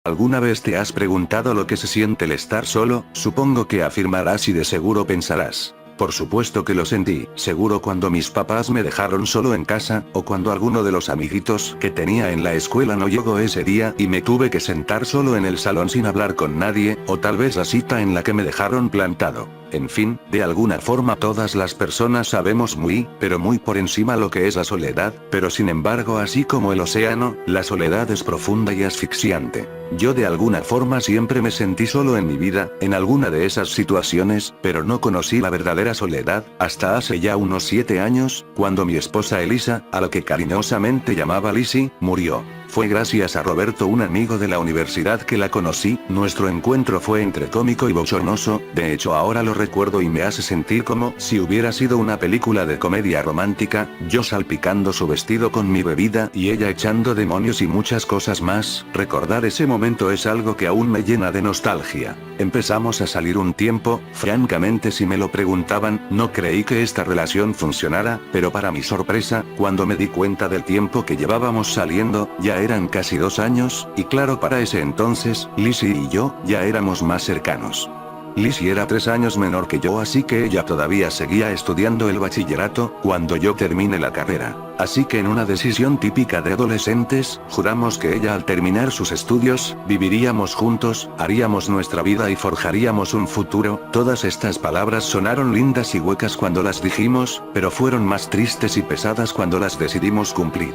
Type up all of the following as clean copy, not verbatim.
¿Alguna vez te has preguntado lo que se siente el estar solo? Supongo que afirmarás y de seguro pensarás. Por supuesto que lo sentí, seguro cuando mis papás me dejaron solo en casa, o cuando alguno de los amiguitos que tenía en la escuela no llegó ese día y me tuve que sentar solo en el salón sin hablar con nadie, o tal vez la cita en la que me dejaron plantado. En fin, de alguna forma todas las personas sabemos pero muy por encima lo que es la soledad, pero sin embargo así como el océano, la soledad es profunda y asfixiante. Yo de alguna forma siempre me sentí solo en mi vida, en alguna de esas situaciones, pero no conocí la verdadera soledad, hasta hace ya unos 7 años, cuando mi esposa Elisa, a la que cariñosamente llamaba Lizzie, murió. Fue gracias a Roberto, un amigo de la universidad, que la conocí. Nuestro encuentro fue entre cómico y bochornoso, de hecho ahora lo recuerdo y me hace sentir como si hubiera sido una película de comedia romántica, yo salpicando su vestido con mi bebida y ella echando demonios y muchas cosas más. Recordar ese momento es algo que aún me llena de nostalgia. Empezamos a salir un tiempo, francamente si me lo preguntaban, no creí que esta relación funcionara, pero para mi sorpresa, cuando me di cuenta del tiempo que llevábamos saliendo, ya eran casi 2 años, y claro, para ese entonces, Lizzie y yo, ya éramos más cercanos. Lizzie era 3 años menor que yo, así que ella todavía seguía estudiando el bachillerato, cuando yo terminé la carrera. Así que en una decisión típica de adolescentes, juramos que ella al terminar sus estudios, viviríamos juntos, haríamos nuestra vida y forjaríamos un futuro. Todas estas palabras sonaron lindas y huecas cuando las dijimos, pero fueron más tristes y pesadas cuando las decidimos cumplir.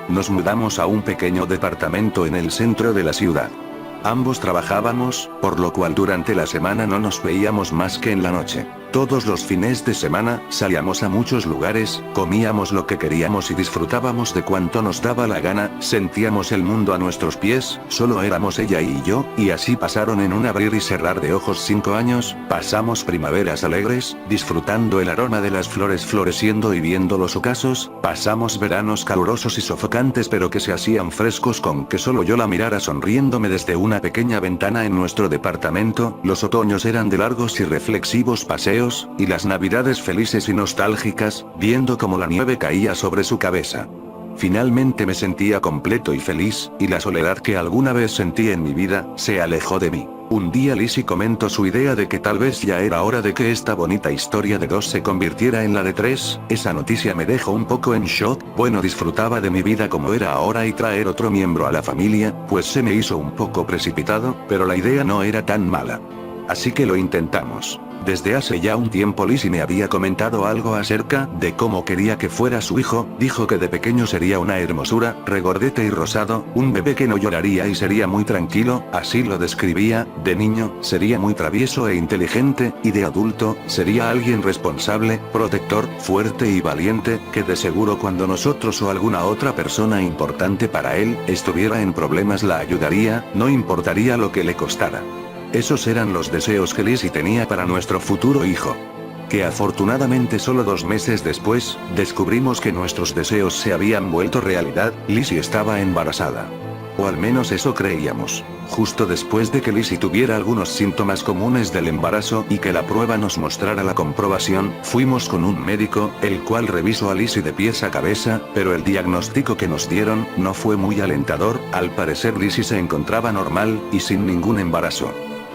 Nos mudamos a un pequeño departamento en el centro de la ciudad. Ambos trabajábamos, por lo cual durante la semana no nos veíamos más que en la noche. Todos los fines de semana, salíamos a muchos lugares, comíamos lo que queríamos y disfrutábamos de cuanto nos daba la gana, sentíamos el mundo a nuestros pies, solo éramos ella y yo, y así pasaron en un abrir y cerrar de ojos 5 años, pasamos primaveras alegres, disfrutando el aroma de las flores floreciendo y viendo los ocasos, pasamos veranos calurosos y sofocantes pero que se hacían frescos con que solo yo la mirara sonriéndome desde una pequeña ventana en nuestro departamento, los otoños eran de largos y reflexivos paseos, y las navidades felices y nostálgicas, viendo cómo la nieve caía sobre su cabeza. Finalmente me sentía completo y feliz, y la soledad que alguna vez sentí en mi vida, se alejó de mí. Un día Lizzie comentó su idea de que tal vez ya era hora de que esta bonita historia de 2 se convirtiera en la de 3, esa noticia me dejó un poco en shock, bueno, disfrutaba de mi vida como era ahora y traer otro miembro a la familia, pues se me hizo un poco precipitado, pero la idea no era tan mala. Así que lo intentamos. Desde hace ya un tiempo Lizzie me había comentado algo acerca de cómo quería que fuera su hijo, dijo que de pequeño sería una hermosura, regordete y rosado, un bebé que no lloraría y sería muy tranquilo, así lo describía. De niño, sería muy travieso e inteligente, y de adulto, sería alguien responsable, protector, fuerte y valiente, que de seguro cuando nosotros o alguna otra persona importante para él, estuviera en problemas la ayudaría, no importaría lo que le costara. Esos eran los deseos que Lizzie tenía para nuestro futuro hijo. Que afortunadamente solo 2 meses después, descubrimos que nuestros deseos se habían vuelto realidad, Lizzie estaba embarazada. O al menos eso creíamos. Justo después de que Lizzie tuviera algunos síntomas comunes del embarazo y que la prueba nos mostrara la comprobación, fuimos con un médico, el cual revisó a Lizzie de pies a cabeza, pero el diagnóstico que nos dieron no fue muy alentador. Al parecer Lizzie se encontraba normal, y sin ningún embarazo.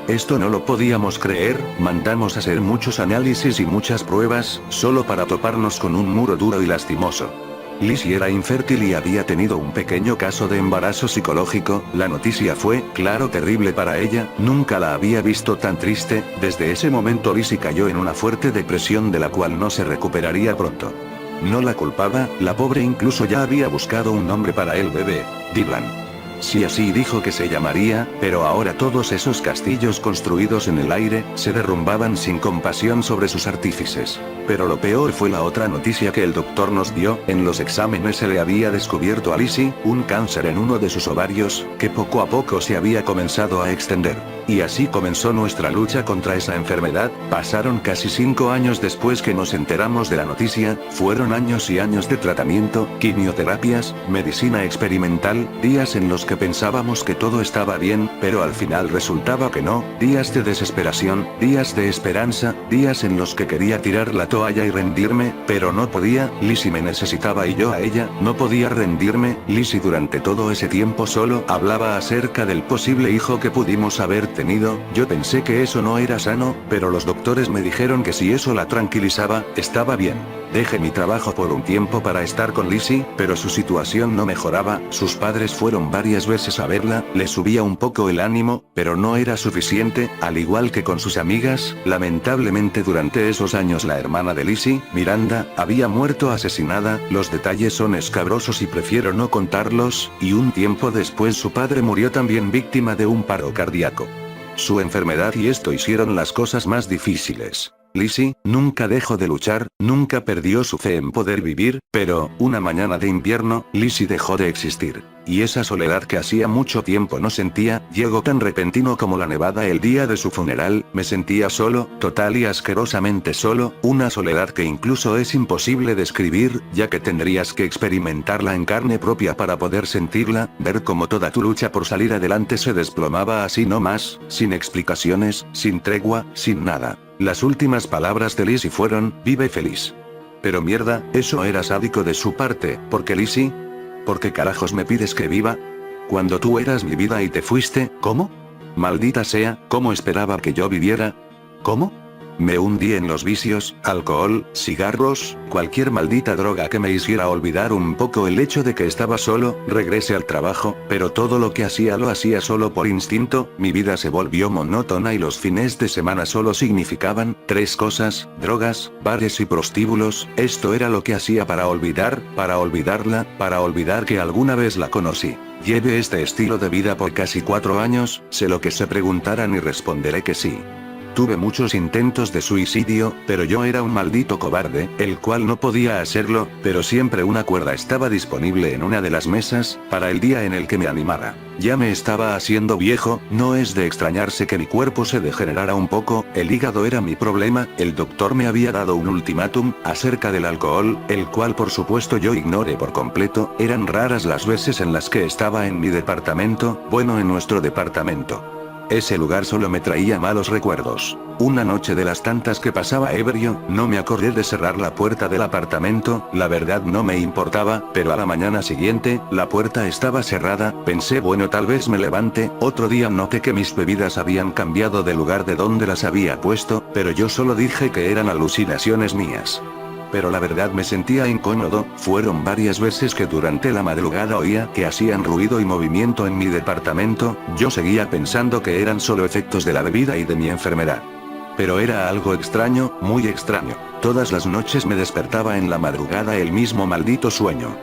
Esto no lo podíamos creer, mandamos a hacer muchos análisis y muchas pruebas, solo para toparnos con un muro duro y lastimoso. Lizzie era infértil y había tenido un pequeño caso de embarazo psicológico. La noticia fue, claro, terrible para ella, nunca la había visto tan triste. Desde ese momento Lizzie cayó en una fuerte depresión de la cual no se recuperaría pronto. No la culpaba, la pobre incluso ya había buscado un nombre para el bebé, Dylan. Sí, así dijo que se llamaría, pero ahora todos esos castillos construidos en el aire, se derrumbaban sin compasión sobre sus artífices. Pero lo peor fue la otra noticia que el doctor nos dio. En los exámenes se le había descubierto a Lizzie un cáncer en uno de sus ovarios, que poco a poco se había comenzado a extender. Y así comenzó nuestra lucha contra esa enfermedad. Pasaron casi 5 años después que nos enteramos de la noticia, fueron años y años de tratamiento, quimioterapias, medicina experimental, días en los días que pensábamos que todo estaba bien, pero al final resultaba que no, días de desesperación, días de esperanza, días en los que quería tirar la toalla y rendirme, pero no podía, Lizzie me necesitaba y yo a ella, no podía rendirme, Lizzie durante todo ese tiempo solo hablaba acerca del posible hijo que pudimos haber tenido, yo pensé que eso no era sano, pero los doctores me dijeron que si eso la tranquilizaba, estaba bien. Dejé mi trabajo por un tiempo para estar con Lizzie, pero su situación no mejoraba, sus padres fueron varias veces a verla, le subía un poco el ánimo, pero no era suficiente, al igual que con sus amigas, lamentablemente durante esos años la hermana de Lizzie, Miranda, había muerto asesinada, los detalles son escabrosos y prefiero no contarlos, y un tiempo después su padre murió también víctima de un paro cardíaco. Su enfermedad y esto hicieron las cosas más difíciles. Lizzie nunca dejó de luchar, nunca perdió su fe en poder vivir, pero, una mañana de invierno, Lizzie dejó de existir. Y esa soledad que hacía mucho tiempo no sentía, llegó tan repentino como la nevada el día de su funeral, me sentía solo, total y asquerosamente solo, una soledad que incluso es imposible describir, ya que tendrías que experimentarla en carne propia para poder sentirla, ver cómo toda tu lucha por salir adelante se desplomaba así no más, sin explicaciones, sin tregua, sin nada. Las últimas palabras de Lizzie fueron, vive feliz. Pero mierda, eso era sádico de su parte, porque Lizzie, ¿por qué carajos me pides que viva? Cuando tú eras mi vida y te fuiste, ¿cómo? Maldita sea, ¿cómo esperaba que yo viviera? ¿Cómo? Me hundí en los vicios, alcohol, cigarros, cualquier maldita droga que me hiciera olvidar un poco el hecho de que estaba solo, regresé al trabajo, pero todo lo que hacía lo hacía solo por instinto, mi vida se volvió monótona y los fines de semana solo significaban, tres cosas, drogas, bares y prostíbulos, esto era lo que hacía para olvidar, para olvidarla, para olvidar que alguna vez la conocí. Llevé este estilo de vida por casi 4 años, sé lo que se preguntaran y responderé que sí. Tuve muchos intentos de suicidio, pero yo era un maldito cobarde, el cual no podía hacerlo, pero siempre una cuerda estaba disponible en una de las mesas, para el día en el que me animara. Ya me estaba haciendo viejo, no es de extrañarse que mi cuerpo se degenerara un poco, el hígado era mi problema, el doctor me había dado un ultimátum, acerca del alcohol, el cual por supuesto yo ignoré por completo, eran raras las veces en las que estaba en mi departamento, bueno en nuestro departamento. Ese lugar solo me traía malos recuerdos. Una noche de las tantas que pasaba ebrio, no me acordé de cerrar la puerta del apartamento, la verdad no me importaba, pero a la mañana siguiente, la puerta estaba cerrada, pensé bueno tal vez me levante, otro día noté que mis bebidas habían cambiado de lugar de donde las había puesto, pero yo solo dije que eran alucinaciones mías. Pero la verdad me sentía incómodo, fueron varias veces que durante la madrugada oía que hacían ruido y movimiento en mi departamento, yo seguía pensando que eran solo efectos de la bebida y de mi enfermedad. Pero era algo extraño, muy extraño. Todas las noches me despertaba en la madrugada el mismo maldito sueño.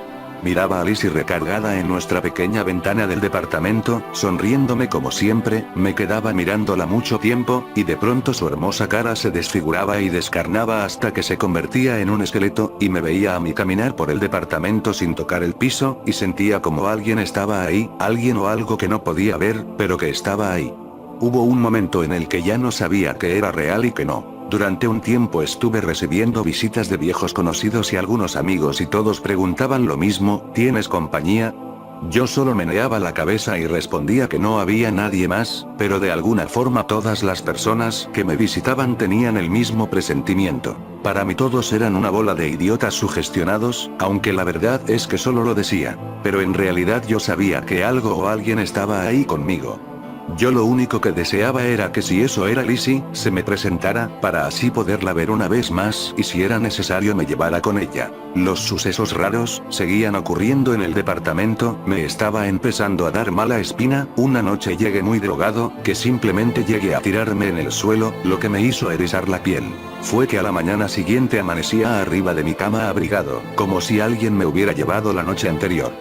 Miraba a Lizzie recargada en nuestra pequeña ventana del departamento, sonriéndome como siempre, me quedaba mirándola mucho tiempo, y de pronto su hermosa cara se desfiguraba y descarnaba hasta que se convertía en un esqueleto, y me veía a mí caminar por el departamento sin tocar el piso, y sentía como alguien estaba ahí, alguien o algo que no podía ver, pero que estaba ahí. Hubo un momento en el que ya no sabía que era real y que no. Durante un tiempo estuve recibiendo visitas de viejos conocidos y algunos amigos y todos preguntaban lo mismo, ¿tienes compañía? Yo solo meneaba la cabeza y respondía que no había nadie más, pero de alguna forma todas las personas que me visitaban tenían el mismo presentimiento. Para mí todos eran una bola de idiotas sugestionados, aunque la verdad es que solo lo decía. Pero en realidad yo sabía que algo o alguien estaba ahí conmigo. Yo lo único que deseaba era que si eso era Lizzie, se me presentara, para así poderla ver una vez más, y si era necesario me llevara con ella. Los sucesos raros, seguían ocurriendo en el departamento, me estaba empezando a dar mala espina, una noche llegué muy drogado, que simplemente llegué a tirarme en el suelo, lo que me hizo erizar la piel. Fue que a la mañana siguiente amanecía arriba de mi cama abrigado, como si alguien me hubiera llevado la noche anterior.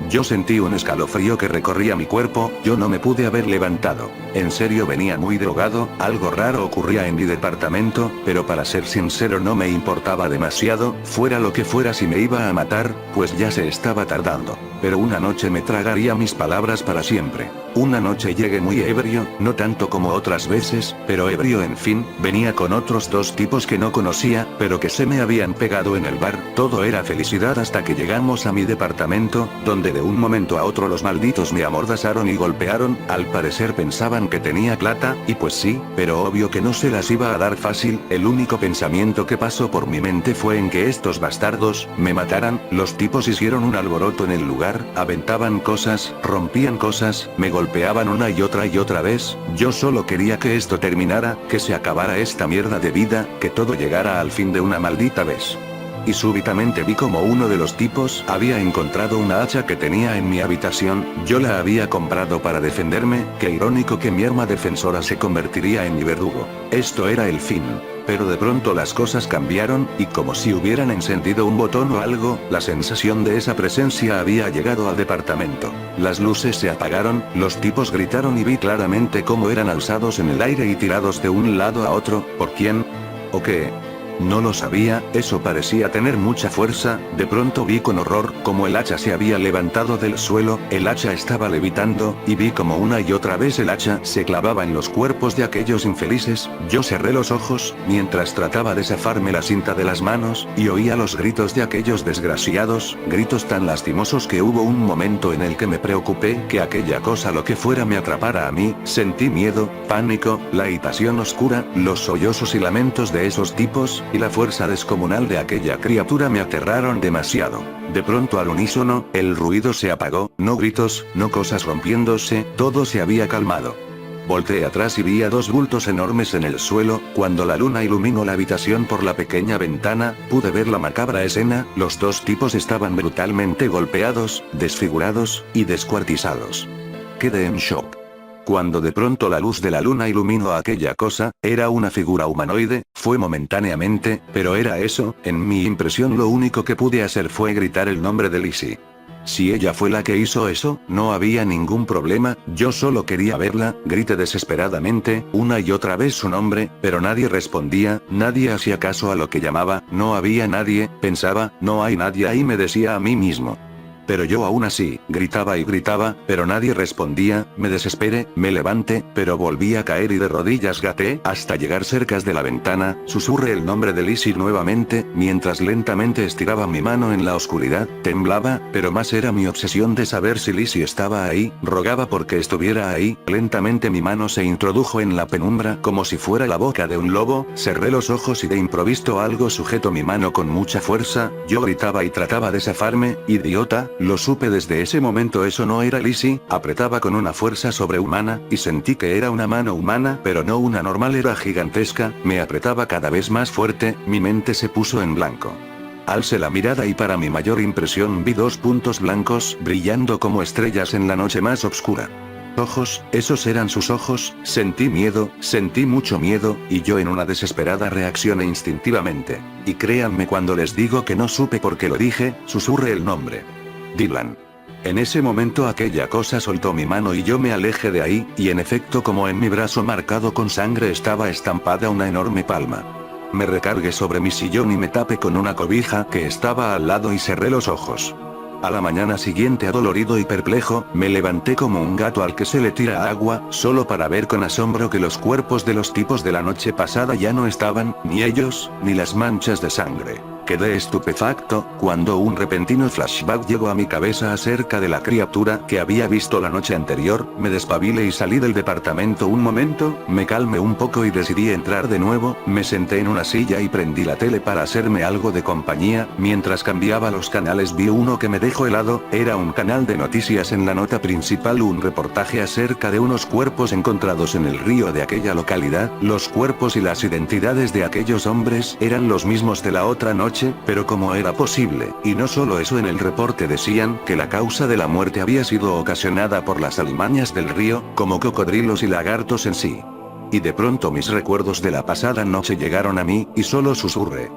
Yo sentí un escalofrío que recorría mi cuerpo, yo no me pude haber levantado. En serio venía muy drogado, algo raro ocurría en mi departamento, pero para ser sincero no me importaba demasiado, fuera lo que fuera si me iba a matar, pues ya se estaba tardando. pero una noche me tragaría mis palabras para siempre. Una noche llegué muy ebrio, no tanto como otras veces, pero ebrio en fin, venía con otros dos tipos que no conocía, pero que se me habían pegado en el bar. Todo era felicidad hasta que llegamos a mi departamento, donde de un momento a otro los malditos me amordazaron y golpearon. Al parecer pensaban que tenía plata, y pues sí, pero obvio que no se las iba a dar fácil. El único pensamiento que pasó por mi mente fue en que estos bastardos me mataran. Los tipos hicieron un alboroto en el lugar, aventaban cosas, rompían cosas, me golpeaban una y otra vez. Yo solo quería que esto terminara, que se acabara esta mierda de vida, que todo llegara al fin de una maldita vez. Y súbitamente vi como uno de los tipos había encontrado una hacha que tenía en mi habitación. Yo la había comprado para defenderme. Qué irónico que mi arma defensora se convertiría en mi verdugo. Esto era el fin. Pero de pronto las cosas cambiaron, y como si hubieran encendido un botón o algo, la sensación de esa presencia había llegado al departamento. Las luces se apagaron, los tipos gritaron y vi claramente cómo eran alzados en el aire y tirados de un lado a otro. ¿Por quién? ¿O qué? No lo sabía, eso parecía tener mucha fuerza. De pronto vi con horror cómo el hacha se había levantado del suelo, el hacha estaba levitando, y vi como una y otra vez el hacha se clavaba en los cuerpos de aquellos infelices. Yo cerré los ojos, mientras trataba de zafarme la cinta de las manos, y oía los gritos de aquellos desgraciados, gritos tan lastimosos que hubo un momento en el que me preocupé que aquella cosa lo que fuera me atrapara a mí. Sentí miedo, pánico, la habitación oscura, los sollozos y lamentos de esos tipos, y la fuerza descomunal de aquella criatura me aterraron demasiado. De pronto al unísono, el ruido se apagó, no gritos, no cosas rompiéndose, todo se había calmado. Volteé atrás y vi a dos bultos enormes en el suelo. Cuando la luna iluminó la habitación por la pequeña ventana, pude ver la macabra escena. Los dos tipos estaban brutalmente golpeados, desfigurados, y descuartizados. Quedé en shock. Cuando de pronto la luz de la luna iluminó a aquella cosa, era una figura humanoide. Fue momentáneamente, pero era eso. En mi impresión lo único que pude hacer fue gritar el nombre de Lizzie. Si ella fue la que hizo eso, no había ningún problema, yo solo quería verla. Grité desesperadamente, una y otra vez su nombre, pero nadie respondía, nadie hacía caso a lo que llamaba. No había nadie, pensaba, no hay nadie ahí, me decía a mí mismo. Pero yo aún así, gritaba y gritaba, pero nadie respondía. Me desesperé, me levanté, pero volví a caer y de rodillas gateé hasta llegar cerca de la ventana. Susurré el nombre de Lizzie nuevamente, mientras lentamente estiraba mi mano en la oscuridad. Temblaba, pero más era mi obsesión de saber si Lizzie estaba ahí. Rogaba porque estuviera ahí. Lentamente mi mano se introdujo en la penumbra como si fuera la boca de un lobo. Cerré los ojos y de improviso algo sujetó mi mano con mucha fuerza. Yo gritaba y trataba de zafarme. Idiota. Lo supe desde ese momento, eso no era Lizzie. Apretaba con una fuerza sobrehumana, y sentí que era una mano humana, pero no una normal, era gigantesca. Me apretaba cada vez más fuerte, mi mente se puso en blanco. Alcé la mirada y para mi mayor impresión vi dos puntos blancos, brillando como estrellas en la noche más oscura. Ojos, esos eran sus ojos. Sentí miedo, sentí mucho miedo, y yo en una desesperada reaccioné instintivamente. Y créanme cuando les digo que no supe por qué lo dije, susurré el nombre. Dylan. En ese momento aquella cosa soltó mi mano y yo me alejé de ahí, y en efecto como en mi brazo marcado con sangre estaba estampada una enorme palma. Me recargué sobre mi sillón y me tapé con una cobija que estaba al lado y cerré los ojos. A la mañana siguiente, adolorido y perplejo, me levanté como un gato al que se le tira agua, solo para ver con asombro que los cuerpos de los tipos de la noche pasada ya no estaban, ni ellos, ni las manchas de sangre. Quedé estupefacto, cuando un repentino flashback llegó a mi cabeza acerca de la criatura que había visto la noche anterior. Me despabilé y salí del departamento un momento, me calmé un poco y decidí entrar de nuevo. Me senté en una silla y prendí la tele para hacerme algo de compañía. Mientras cambiaba los canales vi uno que me dejó helado. Era un canal de noticias. En la nota principal un reportaje acerca de unos cuerpos encontrados en el río de aquella localidad. Los cuerpos y las identidades de aquellos hombres eran los mismos de la otra noche. Pero ¿cómo era posible? Y no solo eso, en el reporte decían que la causa de la muerte había sido ocasionada por las alimañas del río, como cocodrilos y lagartos en sí. Y de pronto mis recuerdos de la pasada noche llegaron a mí, y solo susurré.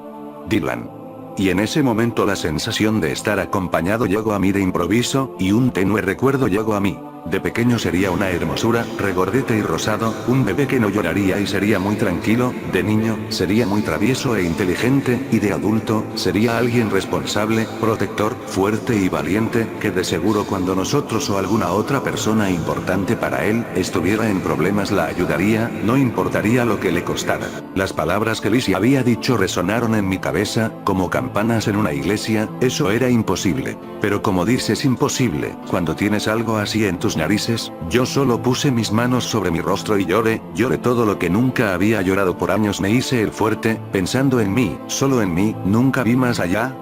Dylan. Y en ese momento la sensación de estar acompañado llegó a mí de improviso, y un tenue recuerdo llegó a mí. De pequeño sería una hermosura, regordete y rosado, un bebé que no lloraría y sería muy tranquilo, de niño, sería muy travieso e inteligente, y de adulto, sería alguien responsable, protector, fuerte y valiente, que de seguro cuando nosotros o alguna otra persona importante para él, estuviera en problemas la ayudaría, no importaría lo que le costara. Las palabras que Lizzie había dicho resonaron en mi cabeza, como campanas en una iglesia, eso era imposible. Pero como dices imposible, cuando tienes algo así en tus narices, yo solo puse mis manos sobre mi rostro y lloré todo lo que nunca había llorado por años. Me hice el fuerte, pensando en mí, solo en mí, nunca vi más allá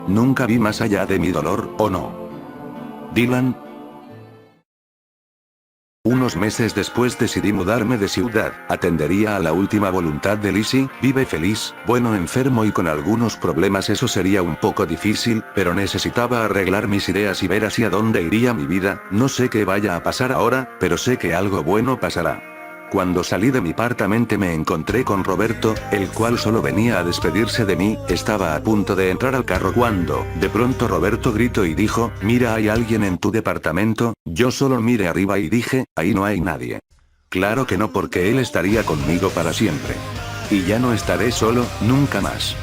de mi dolor, ¿o no? Dylan. Unos meses después decidí mudarme de ciudad, atendería a la última voluntad de Lizzie, vive feliz, bueno enfermo y con algunos problemas, eso sería un poco difícil, pero necesitaba arreglar mis ideas y ver hacia dónde iría mi vida, no sé qué vaya a pasar ahora, pero sé que algo bueno pasará. Cuando salí de mi apartamento me encontré con Roberto, el cual solo venía a despedirse de mí, estaba a punto de entrar al carro cuando, de pronto Roberto gritó y dijo, mira hay alguien en tu departamento, yo solo miré arriba y dije, ahí no hay nadie. Claro que no porque él estaría conmigo para siempre. Y ya no estaré solo, nunca más.